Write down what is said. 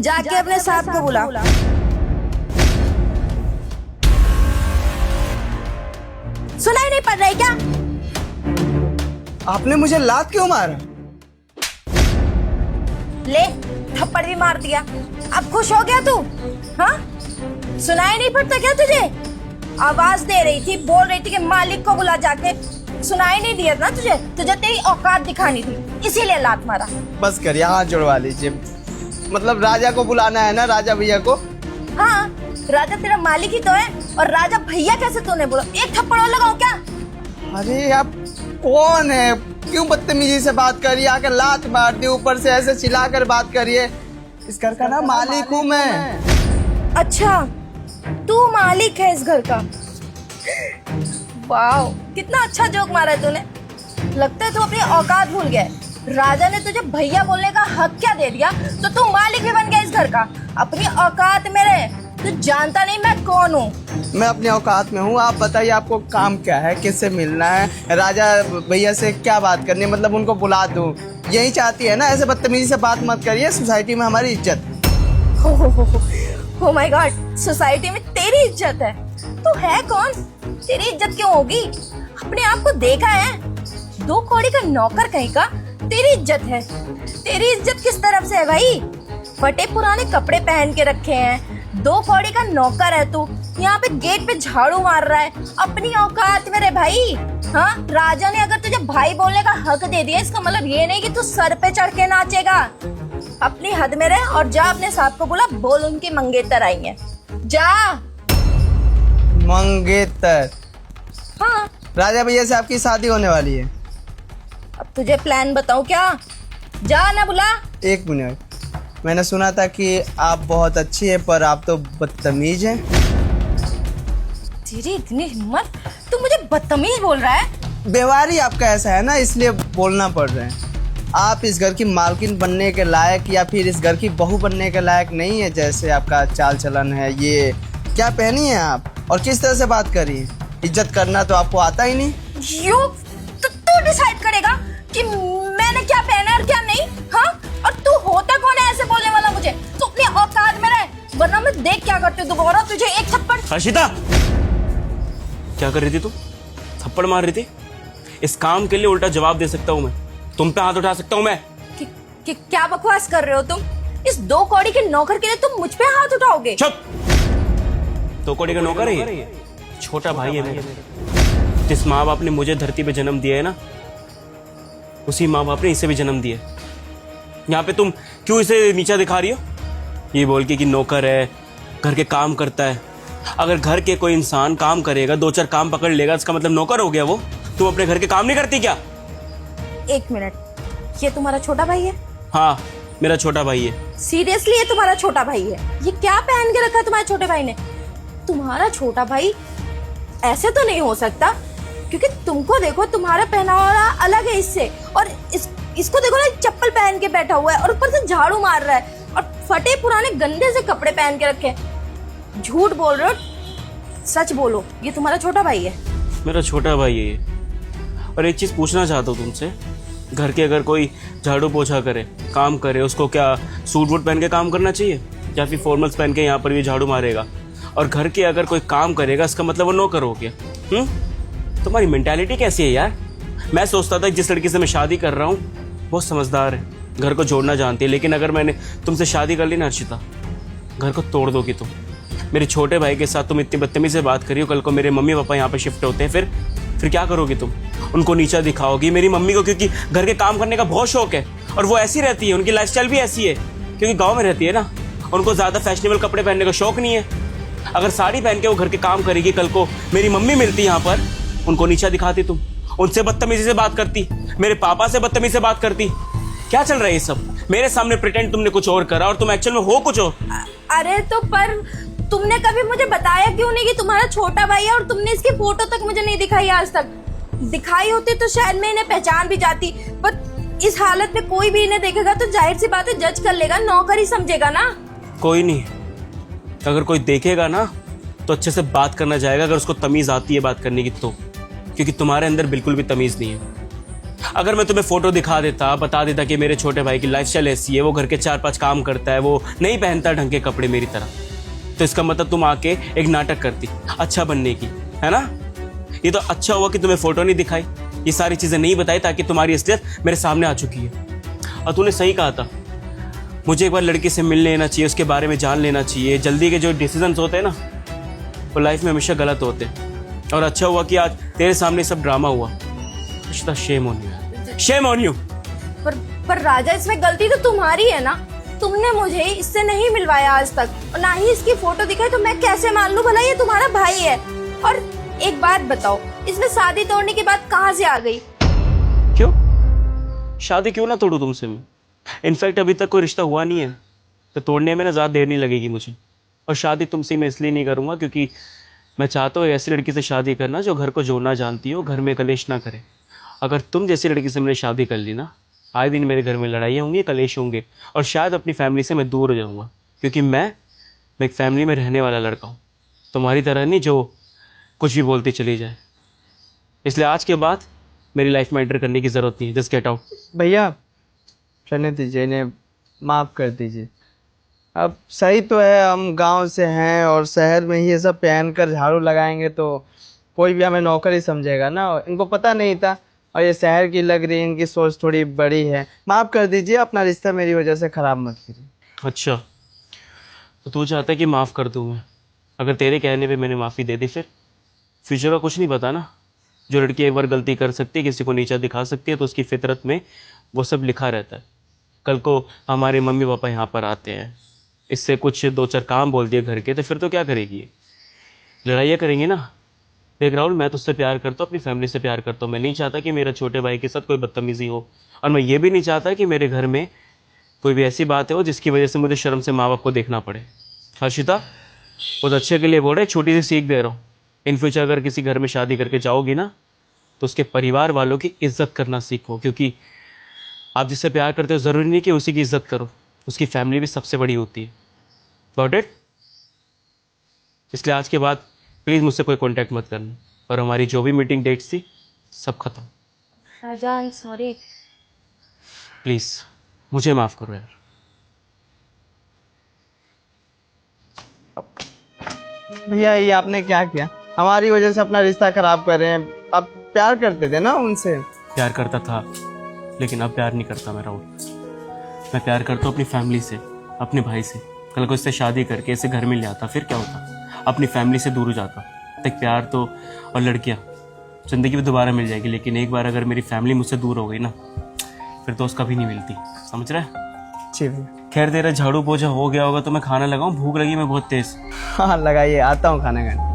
जाके अपने साहब को बुला। सुनाई नहीं पड़ रहा है क्या? आपने मुझे लात क्यों मारा? ले, थप्पड़ भी मार दिया। अब खुश हो गया तू? हाँ, सुनाई नहीं पड़ता क्या तुझे? आवाज दे रही थी, बोल रही थी कि मालिक को बुला जाके। सुनाई नहीं दिया ना तुझे? तुझे तेरी औकात दिखानी थी, इसीलिए लात मारा। बस करिए, हाथ जुड़वा लीजिए। मतलब राजा को बुलाना है ना, राजा भैया को? हाँ, राजा तेरा मालिक ही तो है। और राजा भैया कैसे तूने बोला? एक थप्पड़ और लगाओ क्या? अरे आप कौन है? क्यों बदतमीजी से बात करिए? आकर लात मार दी, ऊपर से ऐसे चिल्लाकर बात करिए। इस घर का ना मालिक हूँ मैं। अच्छा, तू मालिक है इस घर का? वाह, कितना अच्छा जोक मारा है तूने। लगता है तू अपनी औकात भूल गया है। राजा ने तुझे भैया बोलने का हक क्या दे दिया, तो तू मालिक भी बन गया इस घर का। अपनी औकात में रह। तू जानता नहीं मैं कौन हूँ। मैं अपनी औकात में हूँ। आप बताइए, आपको काम क्या है? किससे मिलना है? राजा भैया से क्या बात करनी है? मतलब उनको बुला दूँ, यही चाहती है ना? ऐसे बदतमीजी से बात मत करिए, सोसाइटी में हमारी इज्जत। ओह माय गॉड, सोसाइटी में तेरी इज्जत है? तू है कौन? तेरी इज्जत क्यों होगी? अपने आप को देखा है? 2 कौड़ी का नौकर कहीं का, तेरी इज्जत है? तेरी इज्जत किस तरफ से है भाई? फटे पुराने कपड़े पहन के रखे हैं, 2 कौड़ी का नौकर है तू। यहाँ पे गेट पे झाड़ू मार रहा है। अपनी औकात में रे भाई। हाँ, राजा ने अगर तुझे भाई बोलने का हक दे दिया, इसका मतलब ये नहीं कि तू सर पे चढ़ के नाचेगा। अपनी हद में रह और जा अपने साहब को बुला, बोल उनकी मंगेतर आई है। जा। मंगेतर? हाँ, राजा भैया से आपकी शादी होने वाली है। अब तुझे प्लान बताऊं क्या? जा ना बुला। एक मिनट, मैंने सुना था कि आप बहुत अच्छी है, पर आप तो बदतमीज हैं। तेरी इतनी हिम्मत, तू मुझे बदतमीज बोल रहा है? व्यवहार ही आपका ऐसा है ना, इसलिए बोलना पड़ रहा है। आप इस घर की मालकिन बनने के लायक या फिर इस घर की बहू बनने के लायक नहीं है। जैसे आपका चाल चलन है, ये क्या पहनी है आप और किस तरह से बात करी है? इज्जत करना तो आपको आता ही नहीं। यू तो तू डिसाइड करेगा कि मैंने क्या पहना है और क्या नहीं। हाँ, और तू होता कौन है ऐसे बोलने वाला मुझे? तू अपनी औकात में रह, वरना मैं देख क्या करती हूँ दोबारा तुझे एक थप्पड़। हर्षिता, क्या कर रही थी तू? थप्पड़ मार रही थी? इस काम के लिए उल्टा जवाब दे सकता हूँ मैं, तुम पे हाथ उठा सकता हूँ मैं। क्या बकवास कर रहे हो तुम? इस 2 कौड़ी के नौकर के लिए तुम मुझ पे हाथ उठाओगे? चुप। 2 कौड़ी का नौकर है ये? छोटा भाई है मेरा। जिस माँ बाप ने मुझे धरती पे जन्म दिया है ना, उसी माँ बाप ने इसे भी जन्म दिया है। यहाँ पे तुम क्यों इसे नीचा दिखा रही हो? ये बोल के कि नौकर है, घर के काम करता है। अगर घर के कोई इंसान काम करेगा, 2-4 काम पकड़ लेगा, इसका मतलब नौकर हो गया वो? तुम अपने घर के काम नहीं करती क्या? एक मिनट, ये तुम्हारा छोटा भाई है? हाँ, मेरा छोटा भाई है। सीरियसली ये तुम्हारा छोटा भाई है? ये क्या पहन के रखा है तुम्हारे छोटे भाई ने? तुम्हारा छोटा भाई ऐसे तो नहीं हो सकता, क्योंकि तुमको देखो, तुम्हारा पहनावा अलग है इससे। और इसको देखो ना, चप्पल पहन के बैठा हुआ है और ऊपर से झाड़ू मार रहा है और फटे पुराने गंदे से कपड़े पहन के रखे। झूठ बोल रहे हो, सच बोलो, ये तुम्हारा छोटा भाई है? मेरा छोटा भाई है ये। और एक चीज़ पूछना चाहता हूँ तुमसे, घर के अगर कोई झाड़ू पोछा करे, काम करे, उसको क्या सूट वूट पहन के काम करना चाहिए या फिर फॉर्मल्स पहन के यहाँ पर भी झाड़ू मारेगा? और घर के अगर कोई काम करेगा, इसका मतलब वो नौकर हो गया। तुम्हारी मेंटालिटी कैसी है यार? मैं सोचता था जिस लड़की से मैं शादी कर रहा हूँ बहुत समझदार है, घर को जोड़ना जानती है, लेकिन अगर मैंने तुमसे शादी कर ली ना हर्षिता, घर को तोड़ दोगी तुम। मेरे छोटे भाई के साथ तुम इतनी बदतमीजी से बात करी हो, कल को मेरे मम्मी पापा यहाँ पे शिफ्ट होते हैं, फिर क्या करोगी तुम? उनको नीचा दिखाओगी? मेरी मम्मी को क्योंकि घर के काम करने का बहुत शौक है और वो ऐसी रहती है, उनकी लाइफस्टाइल भी ऐसी है, क्योंकि गांव में रहती है ना, उनको ज़्यादा फैशनेबल कपड़े पहनने का शौक नहीं है। अगर साड़ी पहन के वो घर के काम करेगी, कल को मेरी मम्मी मिलती यहाँ पर, उनको नीचा दिखाती तुम, उनसे बदतमीजी से बात करती, मेरे पापा से बदतमीजी से बात करती। क्या चल रहा है ये सब? मेरे सामने प्रिटेंड तुमने कुछ और करा और तुम एक्चुअल में हो कुछ और। अरे तो पर तुमने कभी मुझे बताया क्यों नहीं कि तुम्हारा छोटा भाई है? और तुमने इसकी फोटो तक मुझे नहीं दिखाई आज तक। दिखाई होती तो शायद मैं इन्हें पहचान भी जाती, पर इस हालत में कोई भी इन्हें देखेगा तो जाहिर सी बात है जज कर लेगा, नौकर ही समझेगा ना। कोई नहीं, अगर कोई देखेगा ना तो अच्छे से बात करना जाएगा, अगर उसको तमीज आती है बात करने की तो, क्योंकि तुम्हारे अंदर बिल्कुल भी तमीज नहीं है। अगर मैं तुम्हें फोटो दिखा देता, बता देता कि मेरे छोटे भाई की लाइफस्टाइल ऐसी है, वो घर के 4-5 काम करता है, वो नहीं पहनता ढंग के कपड़े मेरी तरह, तो इसका मतलब तुम आके एक नाटक करती अच्छा बनने की, है ना? ये तो अच्छा हुआ कि तुम्हें फोटो नहीं दिखाई, ये सारी चीजें नहीं बताई, ताकि तुम्हारी असलियत मेरे सामने आ चुकी है। और तूने सही कहा था, मुझे एक बार लड़की से मिल लेना चाहिए, उसके बारे में जान लेना चाहिए। जल्दी के जो डिसीजंस होते हैं ना, वो लाइफ में हमेशा गलत होते हैं। और अच्छा हुआ कि आज तेरे सामने सब ड्रामा हुआ। रिश्ता shame on you, shame on you. पर राजा, इसमें गलती तो तुम्हारी है ना। तुमने मुझे इससे नहीं मिलवाया आज तक, और ना ही इसकी फोटो दिखाई, तो मैं कैसे मान लूं भला ये तुम्हारा भाई है? और एक बात बताओ, इसमें शादी तोड़ने की बात कहाँ से आ गई? क्यों? शादी क्यों ना तोड़ू तुमसे मैं? इनफैक्ट अभी तक कोई रिश्ता हुआ नहीं है, तो तोड़ने में ना ज़्यादा देर नहीं लगेगी मुझे। और शादी तुमसे मैं इसलिए नहीं करूँगा क्योंकि मैं चाहता हूँ ऐसी लड़की से शादी करना जो घर को जोड़ना जानती हो, घर में कलेश ना करे। अगर तुम जैसी लड़की से मैंने शादी कर ली ना, आए दिन मेरे घर में लड़ाई होंगी, कलेश होंगे, और शायद अपनी फैमिली से मैं दूर हो जाऊँगा, क्योंकि मैं एक फैमिली में रहने वाला लड़का हूँ, तुम्हारी तरह नहीं जो कुछ भी बोलती चली जाए। इसलिए आज के बाद मेरी लाइफ में एंटर करने की ज़रूरत नहीं है। Just get out. भैया रहने दीजिए, इन्हें माफ़ कर दीजिए। अब सही तो है, हम गांव से हैं और शहर में ही ये सब पहन कर झाड़ू लगाएंगे तो कोई भी हमें नौकर ही समझेगा ना। इनको पता नहीं था, और ये शहर की लग रही है, इनकी सोच थोड़ी बड़ी है। माफ़ कर दीजिए, अपना रिश्ता मेरी वजह से ख़राब मत कीजिए। अच्छा, तो तू चाहता है कि माफ़ कर दूँ मैं? अगर तेरे कहने पे मैंने माफ़ी दे दी, फिर फ्यूचर का कुछ नहीं पता ना। जो लड़की एक बार गलती कर सकती है, किसी को नीचा दिखा सकती है, तो उसकी फितरत में वो सब लिखा रहता है। कल को हमारे मम्मी पापा यहाँ पर आते हैं, इससे कुछ 2-4 काम बोल दिए घर के, तो फिर तो क्या करेगी ये? लड़ाइयाँ करेंगी ना। देख राहुल, मैं तुझसे प्यार करता हूँ, अपनी फैमिली से प्यार करता हूँ। मैं नहीं चाहता कि मेरे छोटे भाई के साथ कोई बदतमीज़ी हो, और मैं ये भी नहीं चाहता कि मेरे घर में कोई भी ऐसी बात हो जिसकी वजह से मुझे शर्म से माँ बाप को देखना पड़े। हर्षिता, बहुत अच्छे के लिए बोल रहे, छोटी सी सीख दे रहा हूँ। इन फ्यूचर अगर किसी घर में शादी करके जाओगी ना, तो उसके परिवार वालों की इज्जत करना सीखो, क्योंकि आप जिससे प्यार करते हो ज़रूरी नहीं कि उसी की इज्जत करो, उसकी फैमिली भी सबसे बड़ी होती है। Got it? इसलिए आज के बाद प्लीज़ मुझसे कोई कांटेक्ट मत करना, और हमारी जो भी मीटिंग डेट्स थी सब खत्म। राजा, सॉरी। प्लीज़ मुझे माफ़ करो यार। भैया ये आपने क्या किया? हमारी वजह से अपना रिश्ता खराब कर रहे हैं। आप प्यार करते थे ना उनसे। प्यार करता था, लेकिन अब प्यार नहीं करता मैं राहुल। मैं प्यार करता हूँ अपनी फैमिली से, अपने भाई से। कल को इससे शादी करके इसे घर में ले आता, फिर क्या होता? अपनी फैमिली से दूर हो जाता। तक प्यार तो, और लड़कियाँ ज़िंदगी में दोबारा मिल जाएगी, लेकिन एक बार अगर मेरी फैमिली मुझसे दूर हो गई ना, फिर तो उसका भी नहीं मिलती। समझ रहा है? जी भैया। खैर, तेरा झाड़ू पोछा हो गया होगा तो मैं खाना लगाऊं, भूख लगी मैं बहुत तेज। हाँ लगाइए, आता हूँ खाना खाने।